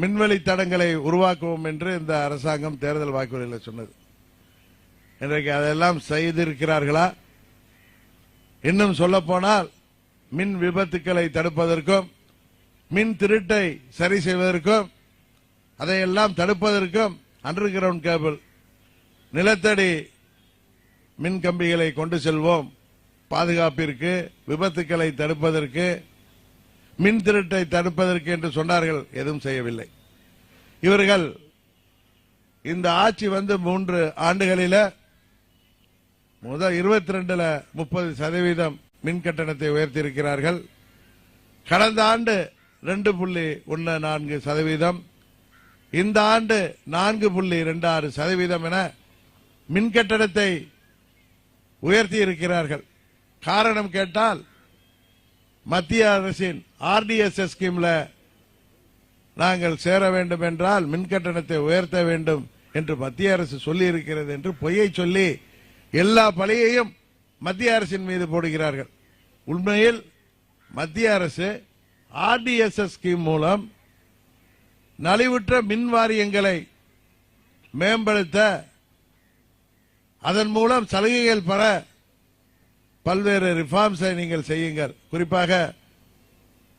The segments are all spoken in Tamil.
மின்வெளி தடங்களை உருவாக்குவோம் என்று இந்த அரசாங்கம் தேர்தல் வாக்குறுதியில் சொன்னது. இன்றைக்கு அதெல்லாம் செய்திருக்கிறார்களா? இன்னும் சொல்ல போனால் மின் விபத்துக்களை தடுப்பதற்கும் மின் திருட்டை சரி செய்வதற்கும் அதையெல்லாம் தடுப்பதற்கும் அண்டர் கிரவுண்ட் கேபிள் நிலத்தடி மின் கம்பிகளை கொண்டு செல்வோம், பாதுகாப்பிற்கு, விபத்துக்களை தடுப்பதற்கு, மின் திருட்டை தடுப்பதற்கு என்று சொன்னார்கள். எதுவும் செய்யவில்லை. இவர்கள் இந்த ஆட்சி வந்து 3 ஆண்டுகளில் முதல் 22ல் 30% மின் கட்டணத்தை உயர்த்தியிருக்கிறார்கள். கடந்த ஆண்டு 2.14%, இந்த ஆண்டு 4.26% என மின் கட்டணத்தை உயர்த்தி இருக்கிறார்கள். காரணம் கேட்டால் மத்திய அரசின் ஆர்டிஎஸ்எஸ் ஸ்கீம்ல நாங்கள் சேர வேண்டும் என்றால் மின் கட்டணத்தை உயர்த்த வேண்டும் என்று மத்திய அரசு சொல்லி இருக்கிறது என்று பொய்யை சொல்லி எல்லா பழியையும் மத்திய அரசின் மீது போடுகிறார்கள். உண்மையில் மத்திய அரசு ஆர்டிஎஸ்எஸ் ஸ்கீம் மூலம் நலிவுற்ற மின் வாரியங்களை மேம்படுத்த, அதன் மூலம் சலுகைகள் பெற பல்வேறு ரிஃபார்ம்ஸை நீங்கள் செய்யுங்கள். குறிப்பாக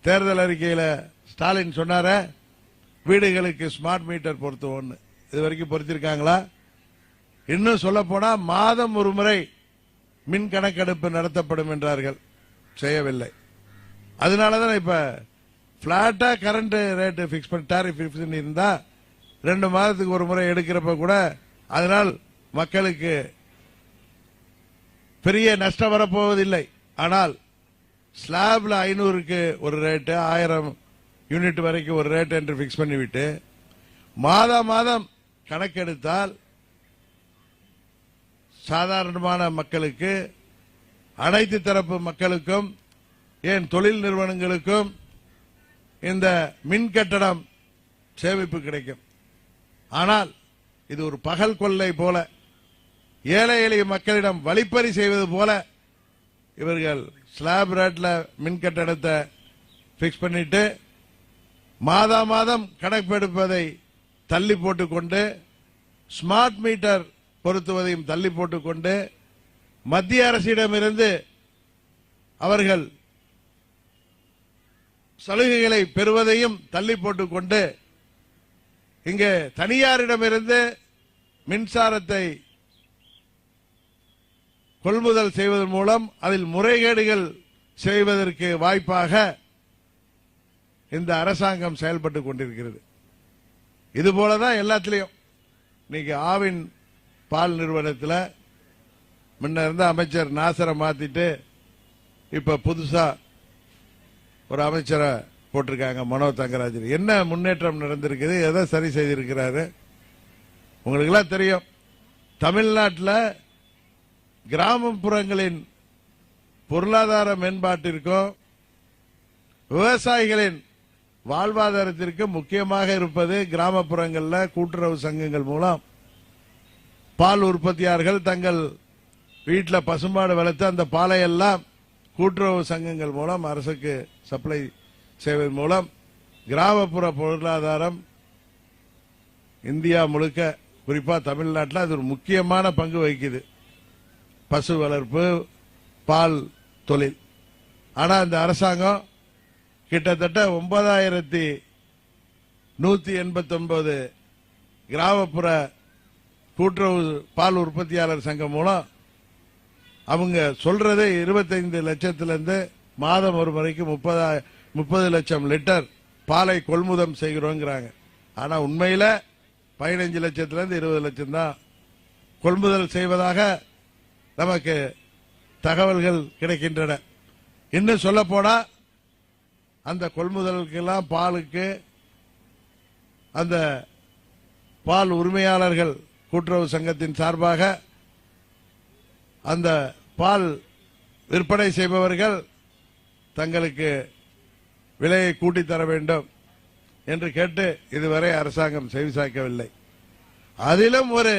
தேர்தல் அறிக்கையில் ஸ்டாலின் சொன்னார வீடுகளுக்கு ஸ்மார்ட் மீட்டர் பொருத்துவோம். இது வரைக்கும் பொருத்திருக்காங்களா? இன்னும் சொல்ல போனா மாதம் ஒரு முறை மின் கணக்கெடுப்பு நடத்தப்படும் என்றார்கள். செய்யவில்லை. அதனாலதான் இப்ப பிளாட்டா கரண்ட் ரேட் பிக்ஸ் பண்ணி டாரிஃப் பிக்ஸ் பண்ணி இருந்தா 2 மாதத்துக்கு ஒரு முறை எடுக்கிறப்ப கூட அதனால் மக்களுக்கு பெரிய நஷ்டம் வரப்போவதில்லை. ஆனால் ஸ்லாப்ல 500க்கு ஒரு ரேட்டு, 1000 யூனிட் வரைக்கும் ஒரு ரேட் என்று பிக்ஸ் பண்ணிவிட்டு மாதம் கணக்கெடுத்தால் சாதாரணமான மக்களுக்கு, அனைத்து தரப்பு மக்களுக்கும், ஏன் தொழில் நிறுவனங்களுக்கும் இந்த மின் கட்டணம் சேமிப்பு கிடைக்கும். ஆனால் இது ஒரு பகல் கொள்ளை போல, ஏழை எளிய மக்களிடம் வழிப்பறி செய்வது போல இவர்கள் ஸ்லாப் ரேட்ல மின் கட்டணத்தை பிக்ஸ் பண்ணிட்டு மாதம் கணக்கெடுப்பதை தள்ளி போட்டுக்கொண்டு, ஸ்மார்ட் மீட்டர் பொருத்துவதையும் தள்ளி போட்டுக்கொண்டு, மத்திய அரசிடமிருந்து அவர்கள் சலுகைகளை பெறுவதையும் தள்ளி போட்டுக்கொண்டு, இங்கே தனியாரிடமிருந்து மின்சாரத்தை கொள்முதல் செய்வதன் மூலம் அதில் முறைகேடுகள் செய்வதற்கு வாய்ப்பாக இந்த அரசாங்கம் செயல்பட்டுக் கொண்டிருக்கிறது. இதுபோலதான் எல்லாத்திலையும். இன்னைக்கு ஆவின் பால் நிறுவனத்தில் முன்ன இருந்த அமைச்சர் நாசரை மாத்திட்டு இப்ப புதுசா ஒரு அமைச்சரை போட்டிருக்காங்க, மனோ தங்கராஜன். என்ன முன்னேற்றம் நடந்திருக்குது? எதை சரி செய்திருக்கிறாரு? உங்களுக்கு எல்லாம் தெரியும். தமிழ்நாட்டில் கிராமப்புறங்களின் பொருளாதார மேம்பாட்டிற்கும் விவசாயிகளின் வாழ்வாதாரத்திற்கு முக்கியமாக இருப்பது கிராமப்புறங்களில் கூட்டுறவு சங்கங்கள் மூலம் பால் உற்பத்தியாளர்கள் தங்கள் வீட்டில் பசுமாடு வளர்த்து அந்த பாலை எல்லாம் கூட்டுறவு சங்கங்கள் மூலம் அரசுக்கு சப்ளை செய்வதன் மூலம் கிராமப்புற பொருளாதாரம் இந்தியா முழுக்க, குறிப்பா தமிழ்நாட்டில் அது ஒரு முக்கியமான பங்கு வகிக்குது. பசு வளர்ப்பு, பால் தொழில். ஆனா இந்த அரசாங்கம் கிட்டத்தட்ட 9189 கிராமப்புற கூட்டுறவு பால் உற்பத்தியாளர் சங்கம் மூலம் அவங்க சொல்றது 25 லட்சத்திலிருந்து மாதம் ஒரு முறைக்கு 30 லட்சம் லிட்டர் பாலை கொள்முதல் செய்கிறோங்கிறாங்க. ஆனா உண்மையில 15 லட்சத்திலிருந்து 20 லட்சம் தான் கொள்முதல் செய்வதாக நமக்கு தகவல்கள் கிடைக்கின்றன. இன்னும் சொல்ல போனா அந்த கொள்முதலுக்கெல்லாம் பாலுக்கு அந்த பால் உரிமையாளர்கள் கூட்டுறவு சங்கத்தின் சார்பாக அந்த பால் விற்பனை செய்பவர்கள் தங்களுக்கு விலையை கூட்டி தர வேண்டும் என்று கேட்டு இதுவரை அரசாங்கம் செவிசாய்க்கவில்லை. அதிலும் ஒரு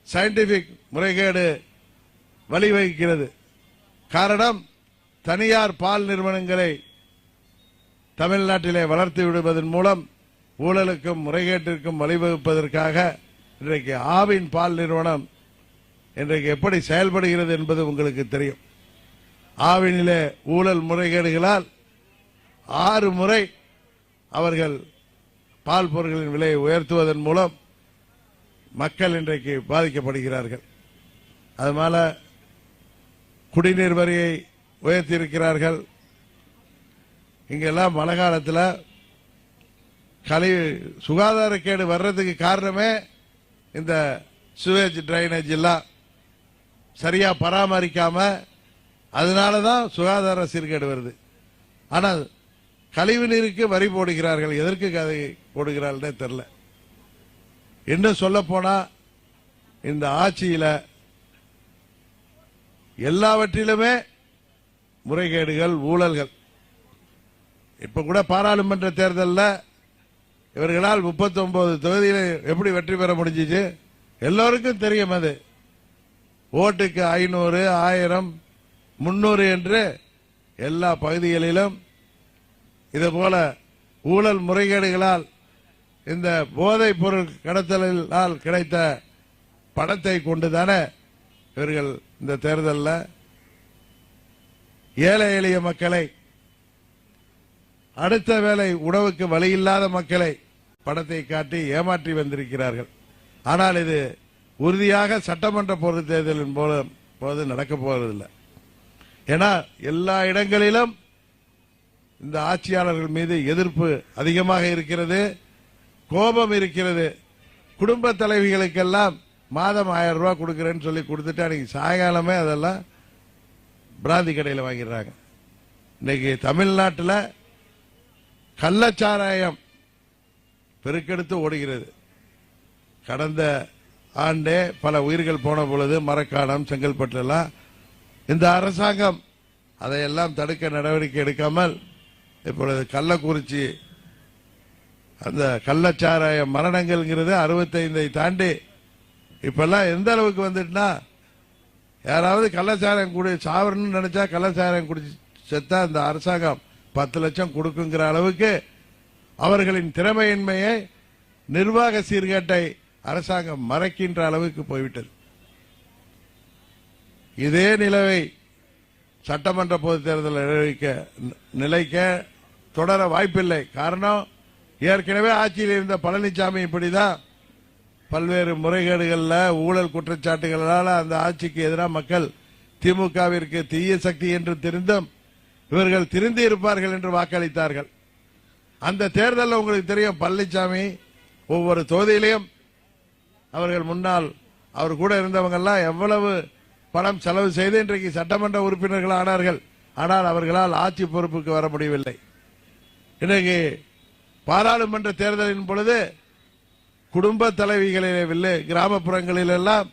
சயின்டிபிக் முறைகேடு வழிவகுக்கிறது. காரணம், தனியார் பால் நிறுவனங்களை தமிழ்நாட்டிலே வளர்த்து விடுவதன் மூலம் ஊழலுக்கும் முறைகேட்டிற்கும் வழிவகுப்பதற்காக இன்றைக்கு ஆவின் பால் நிறுவனம் இன்றைக்கு எப்படி செயல்படுகிறது என்பது உங்களுக்கு தெரியும். ஆவினிலே ஊழல் முறைகேடுகளால் 6 முறை அவர்கள் பால் பொருட்களின் விலையை உயர்த்துவதன் மூலம் மக்கள் இன்றைக்கு பாதிக்கப்படுகிறார்கள். அதனால குடிநீர் வரியை உயர்த்தியிருக்கிறார்கள். இங்கெல்லாம் மழை காலத்தில் சுகாதாரக்கேடு வர்றதுக்கு காரணமே இந்த சுவேஜ் டிரைனேஜ் எல்லாம் சரியா பராமரிக்காம, அதனாலதான் சுகாதார சீர்கேடு வருது. ஆனால் கழிவு நீருக்கு வரி போடுகிறார்கள். எதற்கு அதை போடுகிறார்கள் தெரியல. இன்னும் சொல்ல போனா இந்த ஆட்சியில எல்லாவற்றிலுமே முறைகேடுகள், ஊழல்கள். இப்ப கூட பாராளுமன்ற தேர்தலில் இவர்களால் 39 தொகுதியில் எப்படி வெற்றி பெற முடிஞ்சிச்சு எல்லோருக்கும் தெரியும். அது ஓட்டுக்கு 500, 1000, 300 என்று எல்லா பகுதிகளிலும் இதுபோல ஊழல் முறைகேடுகளால் இந்த போதைப் பொருள் கடத்தலால் கிடைத்த பணத்தை கொண்டுதானே இவர்கள் இந்த தேர்தலில் ஏழை எளிய மக்களை, அடுத்த வேளை உணவுக்கு வழியில்லாத மக்களை பணத்தை காட்டி ஏமாற்றி வந்திருக்கிறார்கள். ஆனால் இது உறுதியாக சட்டமன்ற பொது தேர்தலின் போது நடக்க போவதில்லை. ஏன்னா எல்லா இடங்களிலும் இந்த ஆட்சியாளர்கள் மீது எதிர்ப்பு அதிகமாக இருக்கிறது, கோபம் இருக்கிறது. குடும்ப தலைவிகளுக்கெல்லாம் மாதம் 1000 ரூபாய் கொடுக்கிறேன்னு சொல்லி கொடுத்துட்டு அன்னைக்கு சாயங்காலமே அதெல்லாம் பிராந்தி கடையில் வாங்கிடுறாங்க. இன்னைக்கு தமிழ்நாட்டில் கள்ளச்சாராயம் பெருக்கெடுத்து ஓடுகிறது. கடந்த ஆண்டே பல உயிர்கள் போன பொழுது மரக்காணம், செங்கல்பட்டு இந்த அரசாங்கம் அதையெல்லாம் தடுக்க நடவடிக்கை எடுக்காமல் இப்பொழுது கள்ளக்குறிச்சி அந்த கள்ளச்சாராய மரணங்கள்ங்கிறது 65 தாண்டி இப்பெல்லாம் எந்த அளவுக்கு வந்துட்டுனா, யாராவது கள்ளச்சாராயம் குடி சாவரணும்னு நினைச்சா கள்ளச்சாராயம் குடிச்சு செத்தா இந்த அரசாங்கம் 10 லட்சம் கொடுக்குங்கிற அளவுக்கு அவர்களின் திறமையின்மையை, நிர்வாக சீர்கேட்டை அரசாங்கம் மறைக்கின்ற அளவுக்கு போய்விட்டது. இதே நிலவை சட்டமன்ற பொதுத் தேர்தல் நிலைக்க தொடர வாய்ப்பில்லை. காரணம், ஏற்கனவே ஆட்சியில் இருந்த பழனிசாமி இப்படிதான் பல்வேறு முறைகேடுகளில் ஊழல் குற்றச்சாட்டுகளால் அந்த ஆட்சிக்கு எதிராக மக்கள் திமுகவிற்கு தீய சக்தி என்று தெரிந்தும் இவர்கள் திருந்தி இருப்பார்கள் என்று வாக்களித்தார்கள். அந்த தேர்தலில் உங்களுக்கு தெரியும், பழனிசாமி ஒவ்வொரு தொகுதியிலையும் அவர்கள் முன்னால் அவர் கூட இருந்தவங்க எல்லாம் எவ்வளவு பணம் செலவு செய்து இன்றைக்கு சட்டமன்ற உறுப்பினர்கள் ஆனார்கள். ஆனால் அவர்களால் ஆட்சி பொறுப்புக்கு வர முடியவில்லை. இன்றைக்கு பாராளுமன்ற தேர்தலின் பொழுது குடும்ப தலைவிகளிலே கிராமப்புறங்களில் எல்லாம்